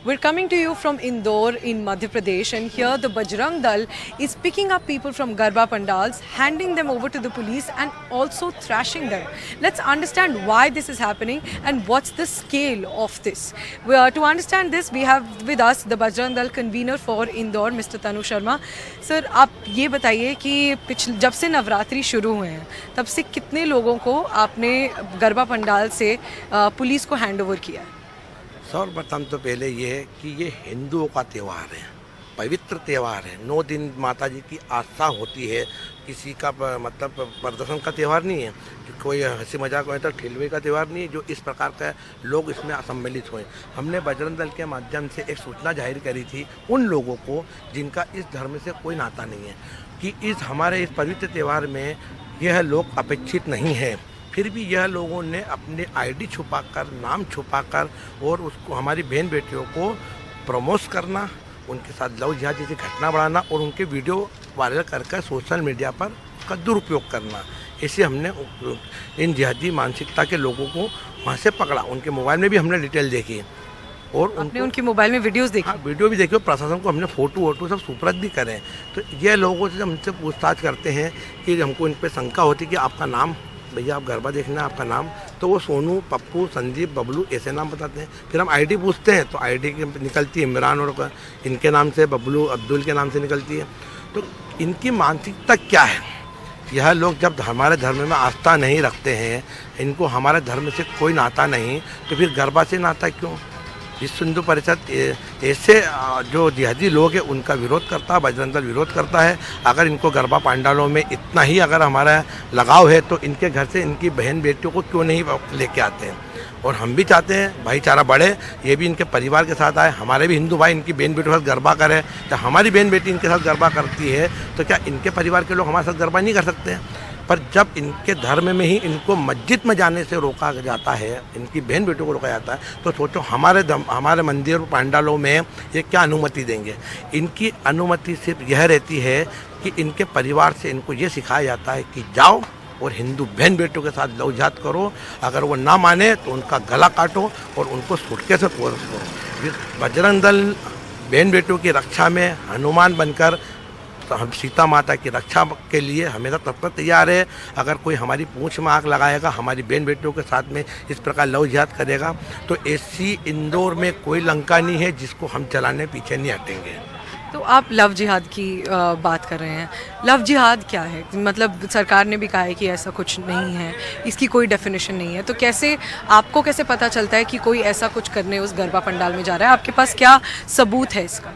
We're coming to you from Indore in Madhya Pradesh, and here the Bajrang Dal is picking up people from Garba Pandals, handing them over to the police and also thrashing them. Let's understand why this is happening and what's the scale of this. To understand this, we have with us the Bajrang Dal convener for Indore, Mr. Tanu Sharma. Sir, आप ये बताइए कि जब से नवरात्रि शुरू हुए हैं तब से कितने लोगों को आपने गरबा पंडाल से पुलिस को हैंड ओवर किया है? सर्वप्रथम तो पहले ये है कि ये हिंदुओं का त्यौहार है, पवित्र त्यौहार है। 9 दिन माता जी की आस्था होती है, किसी का मतलब प्रदर्शन का त्यौहार नहीं है, कोई हंसी मजाक हो तो ठेलवे का त्यौहार नहीं है जो इस प्रकार का लोग इसमें सम्मिलित हुए। हमने बजरंग दल के माध्यम से एक सूचना जाहिर करी थी उन लोगों को जिनका इस धर्म से कोई नाता नहीं है कि इस हमारे इस पवित्र त्यौहार में यह लोग अपेक्षित नहीं है। फिर भी यह लोगों ने अपने आईडी छुपाकर, नाम छुपाकर और उसको हमारी बहन बेटियों को प्रमोट करना, उनके साथ लव जिहाद जैसी घटना बढ़ाना और उनके वीडियो वायरल करके सोशल मीडिया पर उसका दुरुपयोग करना। ऐसे हमने इन जिहादी मानसिकता के लोगों को वहाँ से पकड़ा। उनके मोबाइल में भी हमने डिटेल देखी और उनके मोबाइल में वीडियोस देखी? हाँ, वीडियो भी देखी और प्रशासन को हमने फ़ोटो सब सुपुर्द भी करें। तो यह लोगों से हमसे पूछताछ करते हैं कि हमको इन पर शंका होती है कि आपका नाम, भैया आप गरबा देखना है आपका नाम, तो वो सोनू, पप्पू, संदीप, बबलू ऐसे नाम बताते हैं। फिर हम आईडी पूछते हैं तो आईडी की निकलती है इमरान और इनके नाम से, बबलू अब्दुल के नाम से निकलती है। तो इनकी मानसिकता क्या है? यह लोग जब हमारे धर्म में आस्था नहीं रखते हैं, इनको हमारे धर्म से कोई नाता नहीं, तो फिर गरबा से नाता क्यों? विश्व हिंदू परिषद ऐसे जो जिहादी लोग हैं उनका विरोध करता है, बजरंग दल विरोध करता है। अगर इनको गरबा पंडालों में इतना ही अगर हमारा लगाव है तो इनके घर से इनकी बहन बेटियों को क्यों नहीं लेके आते हैं? और हम भी चाहते हैं भाईचारा बढ़े, ये भी इनके परिवार के साथ आए, हमारे भी हिंदू भाई इनकी बहन बेटियों के साथ गरबा करें। तो हमारी बहन बेटी इनके साथ गरबा करती है तो क्या इनके परिवार के लोग हमारे साथ गरबा नहीं कर सकते हैं? पर जब इनके धर्म में ही इनको मस्जिद में जाने से रोका जाता है, इनकी बहन बेटियों को रोका जाता है, तो सोचो हमारे मंदिर पंडालों में ये क्या अनुमति देंगे? इनकी अनुमति सिर्फ यह रहती है कि इनके परिवार से इनको ये सिखाया जाता है कि जाओ और हिंदू बहन बेटियों के साथ लव जिहाद करो, अगर वो ना माने तो उनका गला काटो और उनको सुटके से तोड़ करो। बजरंग दल बहन बेटियों की रक्षा में हनुमान बनकर तो हम सीता माता की रक्षा के लिए हमेशा तत्पर तैयार है। अगर कोई हमारी पूंछ में आग लगाएगा, हमारी बहन बेटियों के साथ में इस प्रकार लव जिहाद करेगा, तो ऐसी इंदौर में कोई लंका नहीं है जिसको हम चलाने पीछे नहीं हटेंगे। तो आप लव जिहाद की बात कर रहे हैं, लव जिहाद क्या है? मतलब सरकार ने भी कहा है कि ऐसा कुछ नहीं है, इसकी कोई डेफिनेशन नहीं है, तो कैसे आपको कैसे पता चलता है कि कोई ऐसा कुछ करने उस गरबा पंडाल में जा रहा है? आपके पास क्या सबूत है इसका?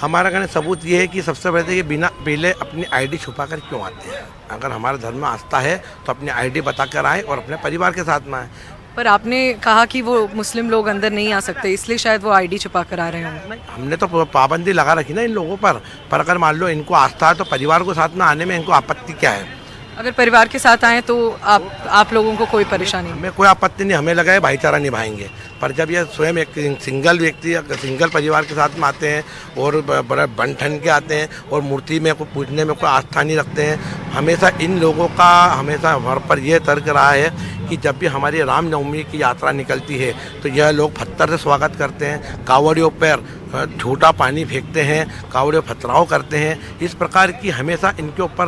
हमारा कहने सबूत ये है कि सबसे पहले ये पहले अपनी आईडी छुपा कर क्यों आते हैं? अगर हमारे धर्म में आस्था है तो अपनी आईडी बता कर आए और अपने परिवार के साथ में आए। पर आपने कहा कि वो मुस्लिम लोग अंदर नहीं आ सकते, इसलिए शायद वो आईडी छुपा कर आ रहे होंगे। हमने तो पाबंदी लगा रखी ना इन लोगों पर अगर मान लो इनको आस्था है तो परिवार को साथ में आने में इनको आपत्ति क्या है? अगर परिवार के साथ आए तो आप लोगों को कोई परेशानी नहीं? हमें कोई आपत्ति नहीं, हमें लगा है भाईचारा निभाएंगे। पर जब ये स्वयं एक सिंगल व्यक्ति या सिंगल परिवार के साथ में आते हैं और बड़ा बन ठन के आते हैं और मूर्ति में कोई पूजने में कोई आस्था नहीं रखते हैं, हमेशा इन लोगों का हमेशा हमारे पर यह तर्क रहा है कि जब भी हमारी रामनवमी की यात्रा निकलती है तो यह लोग पत्थर से स्वागत करते हैं, कावड़ियों पर झूठा पानी फेंकते हैं, कावड़ियों पथराव करते हैं। इस प्रकार की हमेशा इनके ऊपर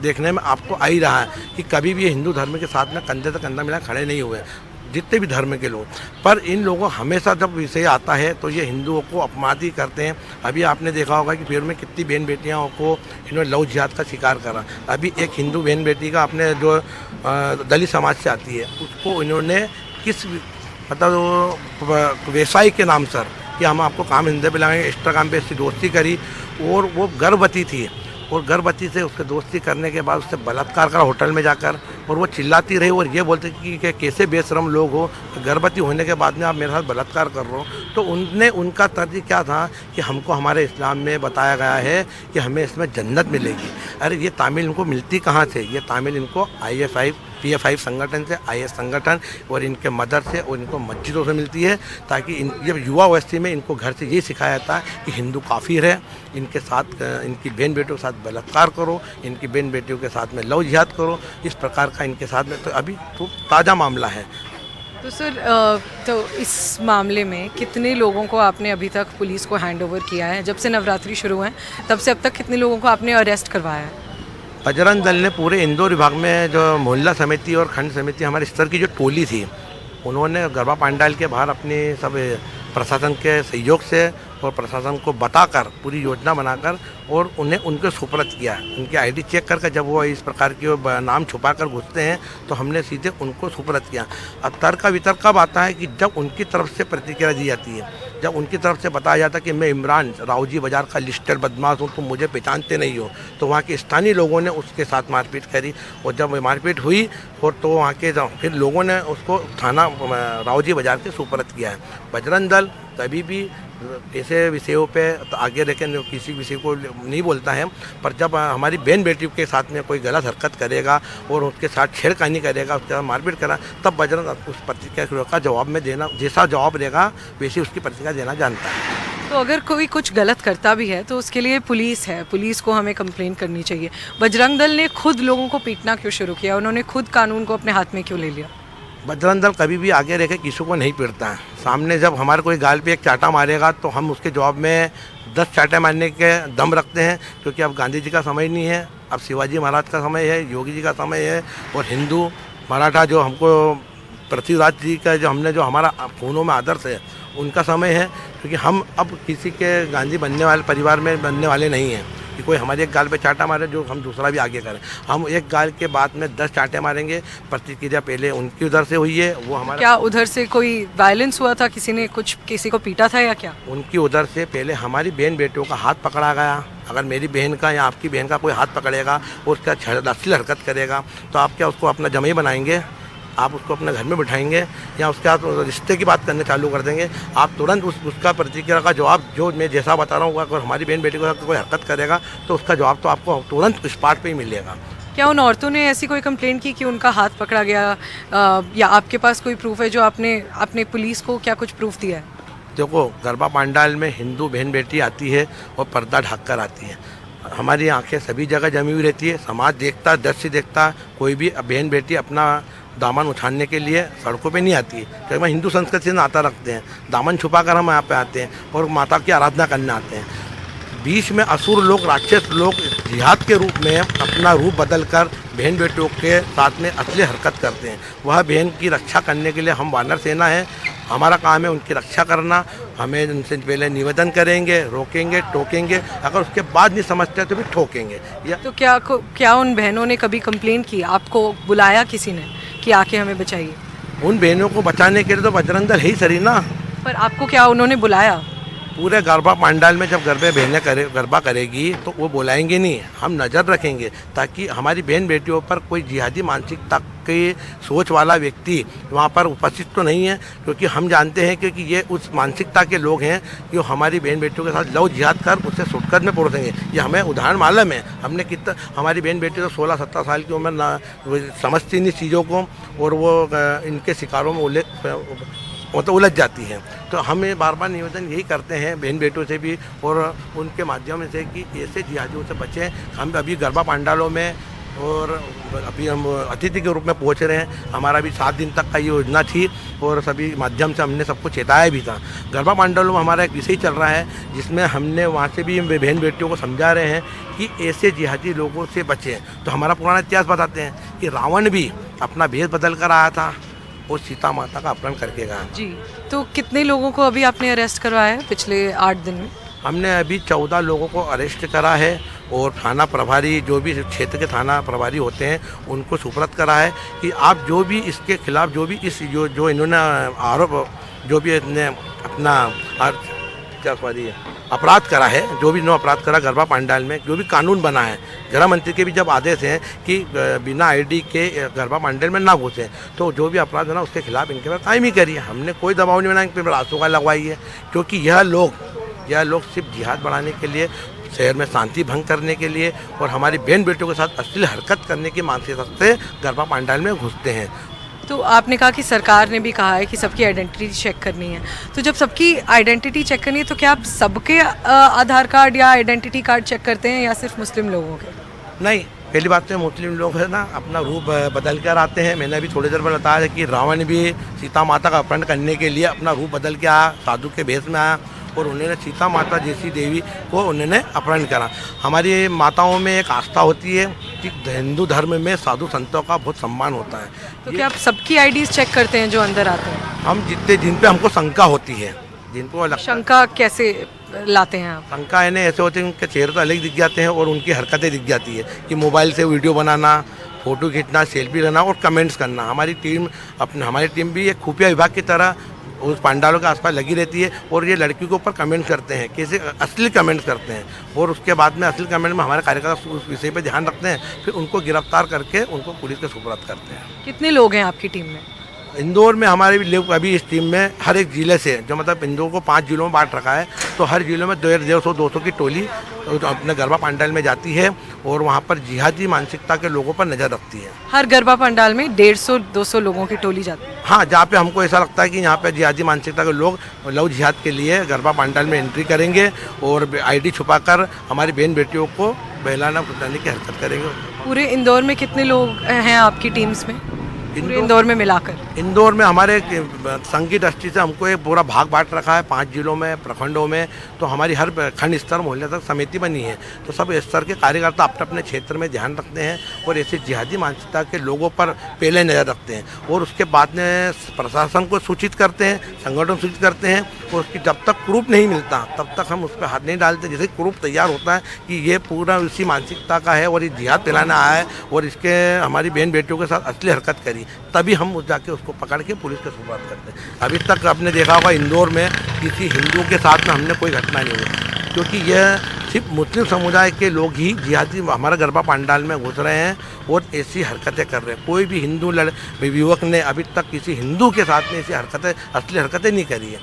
देखने में आपको आ ही रहा है कि कभी भी ये हिंदू धर्म के साथ में कंधे से कंधा मिला खड़े नहीं हुए, जितने भी धर्म के लोग। पर इन लोगों हमेशा जब विषय आता है तो ये हिंदुओं को अपमानित करते हैं। अभी आपने देखा होगा कि फिर में कितनी बहन बेटियों को इन्होंने लव जिहाद का शिकार करा। अभी एक हिंदू बहन बेटी का अपने जो दलित समाज से आती है उसको इन्होंने किस मतलब व्यवसाय के नाम सर कि हम आपको काम हिंदे पे लगाएंगे, एक्स्ट्रा काम पे इसकी दोस्ती करी और वो गर्भवती थी और गर्भवती से उससे दोस्ती करने के बाद उससे बलात्कार करा होटल में जाकर और वो चिल्लाती रही और ये बोलते कि कैसे बेशरम लोग हो, गर्भवती होने के बाद में आप मेरे साथ बलात्कार कर रहे हो। तो उनका तर्ज क्या था कि हमको हमारे इस्लाम में बताया गया है कि हमें इसमें जन्नत मिलेगी। अरे ये तामील इनको मिलती कहाँ से? ये तामील इनको PF5 संगठन से, IS संगठन और इनके मदर से और इनको मस्जिदों से मिलती है, ताकि ये युवा अवस्थी में इनको घर से ये सिखाया जाता है कि हिंदू काफिर है, इनके साथ इनकी बहन बेटियों के साथ बलात्कार करो, इनकी बहन बेटियों के साथ में लव जिहाद करो। इस प्रकार का इनके साथ में तो अभी तो ताज़ा मामला है। तो सर तो इस मामले में कितने लोगों को आपने अभी तक पुलिस को हैंड ओवर किया है? जब से नवरात्रि शुरू हुए हैं तब से अब तक कितने लोगों को आपने अरेस्ट करवाया है? बजरंग दल ने पूरे इंदौर विभाग में जो मोहल्ला समिति और खंड समिति हमारे स्तर की जो टोली थी, उन्होंने गरबा पंडाल के बाहर अपनी सब प्रशासन के सहयोग से और प्रशासन को बताकर पूरी योजना बनाकर और उन्हें उनके सुपुर्द किया। उनकी आईडी चेक करके जब वो इस प्रकार के नाम छुपा कर घुसते हैं तो हमने सीधे उनको सुपुर्द किया। अब तर्क वितर्क कब आता है कि जब उनकी तरफ से प्रतिक्रिया दी जाती है, जब उनकी तरफ से बताया जाता है कि मैं इमरान रावजी बाजार का लिस्टेड बदमाश हूँ, तुम मुझे पहचानते नहीं हो, तो वहाँ के स्थानीय लोगों ने उसके साथ मारपीट करी। और जब मारपीट हुई और तो वहाँ के फिर लोगों ने उसको थाना रावजी बाजार के सुपुर्द किया है। बजरंग दल कभी भी ऐसे विषयों पे तो आगे रह के किसी विषय को नहीं बोलता है, पर जब हमारी बहन बेटी के साथ में कोई गलत हरकत करेगा और उसके साथ छेड़खानी करेगा, उसके साथ मारपीट करा, तब बजरंग उस प्रतिक्रिया का जवाब में देना, जैसा जवाब देगा वैसे उसकी प्रतिक्रिया देना जानता है। तो अगर कोई कुछ गलत करता भी है तो उसके लिए पुलिस है, पुलिस को हमें कंप्लेन करनी चाहिए। बजरंग दल ने खुद लोगों को पीटना क्यों शुरू किया? उन्होंने खुद कानून को अपने हाथ में क्यों ले लिया? बजरंग दल कभी भी आगे रह के किसी को नहीं पीटता है। सामने जब हमारे कोई गाल पे एक चाटा मारेगा तो हम उसके जवाब में 10 चाटे मारने के दम रखते हैं, क्योंकि अब गांधी जी का समय नहीं है, अब शिवाजी महाराज का समय है, योगी जी का समय है, और हिंदू मराठा जो हमको पृथ्वीराज जी का जो हमने जो हमारा खूनों में आदर्श है उनका समय है। क्योंकि हम अब किसी के गांधी बनने वाले परिवार में बनने वाले नहीं हैं कि कोई हमारे एक गाल पे चाटा मारे जो हम दूसरा भी आगे करें। हम एक गाल के बाद में 10 चाटे मारेंगे। प्रतिक्रिया पहले उनकी उधर से हुई है, वो हमारा क्या उधर से कोई वायलेंस हुआ था? किसी ने कुछ किसी को पीटा था या क्या? उनकी उधर से पहले हमारी बहन बेटियों का हाथ पकड़ा गया। अगर मेरी बहन का या आपकी बहन का कोई हाथ पकड़ेगा और उसका अश्लील हरकत करेगा तो आप क्या उसको अपना जमाई बनाएंगे? आप उसको अपने घर में बिठाएंगे या उसके साथ रिश्ते की बात करने चालू कर देंगे? आप तुरंत उसका प्रतिक्रिया का जवाब जो मैं जैसा बता रहा हूँ, अगर हमारी बहन बेटी के साथ कोई हरकत करेगा तो उसका जवाब तो आपको तुरंत स्पॉट पे ही मिलेगा। क्या उन औरतों ने ऐसी कोई कंप्लेंट की कि उनका हाथ पकड़ा गया, या आपके पास कोई प्रूफ है जो आपने पुलिस को क्या कुछ प्रूफ दिया है? देखो, गरबा पंडाल में हिंदू बहन बेटी आती है और पर्दा ढक कर आती है। हमारी आंखें सभी जगह जमी हुई रहती है, समाज देखता, दृश्य देखता। कोई भी बहन बेटी अपना दामन उछालने के लिए सड़कों पे नहीं आती है, क्योंकि हम हिंदू संस्कृति से नाता रखते हैं। दामन छुपाकर हम यहाँ पे आते हैं और माता की आराधना करने आते हैं। बीच में असुर लोग, राक्षस लोग जिहाद के रूप में अपना रूप बदलकर बहन बेटियों के साथ में असली हरकत करते हैं। वह बहन की रक्षा करने के लिए हम वानर सेना है, हमारा काम है उनकी रक्षा करना। हमें उनसे पहले निवेदन करेंगे, रोकेंगे, टोकेंगे, अगर उसके बाद नहीं समझते तो फिर ठोकेंगे। तो क्या उन बहनों ने कभी कंप्लेन की? आपको बुलाया किसी ने कि आके हमें बचाइए? उन बहनों को बचाने के लिए तो बजरंग दल ही सही ना। पर आपको क्या उन्होंने बुलाया? पूरे गरबा पंडाल में जब बहनें गरबा करेगी तो वो बुलाएंगे नहीं, हम नज़र रखेंगे ताकि हमारी बहन बेटियों पर कोई जिहादी मानसिकता की सोच वाला व्यक्ति वहाँ पर उपस्थित तो नहीं है। क्योंकि हम जानते हैं कि ये उस मानसिकता के लोग हैं जो हमारी बहन बेटियों के साथ लव जिहाद कर उससे सुटकर में पड़ोसेंगे। ये हमें उदाहरण मालूम है। हमने कितना, हमारी बहन बेटी तो 16-17 साल की उम्र ना समझती नहीं चीज़ों को, और वो इनके शिकारों में वो तो उलझ जाती हैं। तो हमें बार बार निवेदन यही करते हैं बहन बेटों से भी और उनके माध्यम से कि ऐसे जिहादियों से बचें। हम अभी गरबा पंडालों में और अभी हम अतिथि के रूप में पहुंच रहे हैं। हमारा भी 7 दिन तक का ये योजना थी और सभी माध्यम से हमने सबको चेताया भी था। गरबा पंडालों में हमारा एक विषय चल रहा है जिसमें हमने वहाँ से भी बहन बेटियों को समझा रहे हैं कि ऐसे जिहादी लोगों से बचें। तो हमारा पुराना इतिहास बताते हैं कि रावण भी अपना भेद बदल कर आया था और सीता माता का अपहरण करके गया। जी, तो कितने लोगों को अभी आपने अरेस्ट करवाया है पिछले 8 दिन में? हमने अभी 14 लोगों को अरेस्ट करा है और थाना प्रभारी जो भी क्षेत्र के थाना प्रभारी होते हैं उनको सुपुर्द करा है कि आप जो भी इसके खिलाफ जो भी इस जो इन्होंने आरोप जो भी इन्होंने अपना अपराध करा है, जो भी नो अपराध करा गरबा पंडाल में, जो भी कानून बना है, गृह मंत्री के भी जब आदेश हैं कि बिना आईडी के गरबा पंडाल में ना घुसे, तो जो भी अपराध बना उसके खिलाफ इनके पास कायमी करिए। हमने कोई दबाव नहीं बनाया, इन पर आंसू लगवाई है। क्योंकि यह लोग सिर्फ जिहाद बढ़ाने के लिए, शहर में शांति भंग करने के लिए और हमारी बहन बेटियों के साथ अश्लील हरकत करने की मानसिकता से गरबा पंडाल में घुसते हैं। तो आपने कहा कि सरकार ने भी कहा है कि सबकी आइडेंटिटी चेक करनी है, तो जब सबकी आइडेंटिटी चेक करनी है तो क्या आप सबके आधार कार्ड या आइडेंटिटी कार्ड चेक करते हैं या सिर्फ मुस्लिम लोगों के? नहीं, पहली बात तो मुस्लिम लोग है ना अपना रूप बदल कर आते हैं। मैंने अभी थोड़ी देर पहले बताया कि रावण भी सीता माता का अपहरण करने के लिए अपना रूप बदल के आया, साधु के भेष में आया और उन्होंने सीता माता जैसी देवी को उन्होंने अपहरण करा। हमारी माताओं में एक आस्था होती है कि हिंदू धर्म में साधु संतों का बहुत सम्मान होता है। तो क्या आप सबकी आईडीज चेक करते हैं जो अंदर आते हैं? हम जिन पे हमको शंका होती है, जिनको लगता है शंका कैसे लाते हैं आप? शंका है ऐसे होते हैं उनके चेहरे तो अलग दिख जाते हैं और उनकी हरकतें दिख जाती है कि मोबाइल से वीडियो बनाना, फोटो खींचना, सेल्फी लेना और कमेंट्स करना। हमारी टीम भी एक खुफिया विभाग की तरह उस पंडालों के आसपास लगी रहती है और ये लड़कियों के ऊपर कमेंट करते हैं, कैसे असली कमेंट करते हैं और उसके बाद में असली कमेंट में हमारे कार्यकर्ता उस विषय पे ध्यान रखते हैं, फिर उनको गिरफ्तार करके उनको पुलिस के सुपुर्द करते हैं। कितने लोग हैं आपकी टीम में? इंदौर में हमारे लोग अभी इस टीम में हर एक ज़िले से, जो मतलब इंदौर को 5 जिलों में बांट रखा है, तो हर जिलों में 150-200 की टोली अपने गरबा पंडाल में जाती है और वहाँ पर जिहादी मानसिकता के लोगों पर नज़र रखती है। हर गरबा पंडाल में 150-200 लोगों की टोली जाती है? हाँ, जहाँ पे हमको ऐसा लगता है कि यहाँ पे जिहादी मानसिकता के लोग लव जिहाद के लिए गरबा पंडाल में एंट्री करेंगे और आईडी छुपाकर हमारी बहन बेटियों को बहलाना फुसलाने की हरकत करेंगे। पूरे इंदौर में कितने लोग हैं आपकी टीम्स में, पूरे इंदौर में मिलाकर? इंदौर में हमारे संघ की दृष्टि से हमको एक पूरा भाग बांट रखा है 5 जिलों में, प्रखंडों में। तो हमारी हर खंड स्तर मोहल्ले तक समिति बनी है, तो सब स्तर के कार्यकर्ता अपने अपने क्षेत्र में ध्यान रखते हैं और ऐसे जिहादी मानसिकता के लोगों पर पहले नज़र रखते हैं और उसके बाद में प्रशासन को सूचित करते हैं, संगठन सूचित करते हैं और उसकी जब तक प्रूफ नहीं मिलता तब तक हम उस पर हाथ नहीं डालते। जैसे प्रूफ तैयार होता है कि ये पूरा इसी मानसिकता का है और ये जिहाद फैलाना आया है और इसके हमारी बहन बेटियों के साथ असली हरकत करी, तभी हम उस जाके उसको पकड़ के पुलिस के सुपुर्द करते हैं। अभी तक आपने देखा होगा इंदौर में किसी हिंदू के साथ में हमने कोई घटना नहीं हुई, क्योंकि यह सिर्फ मुस्लिम समुदाय के लोग ही जिहादी हमारा गरबा पंडाल में घुस रहे हैं और ऐसी हरकतें कर रहे हैं। कोई भी हिंदू युवक ने अभी तक किसी हिंदू के साथ में ऐसी हरकतें, असली हरकतें नहीं करी है।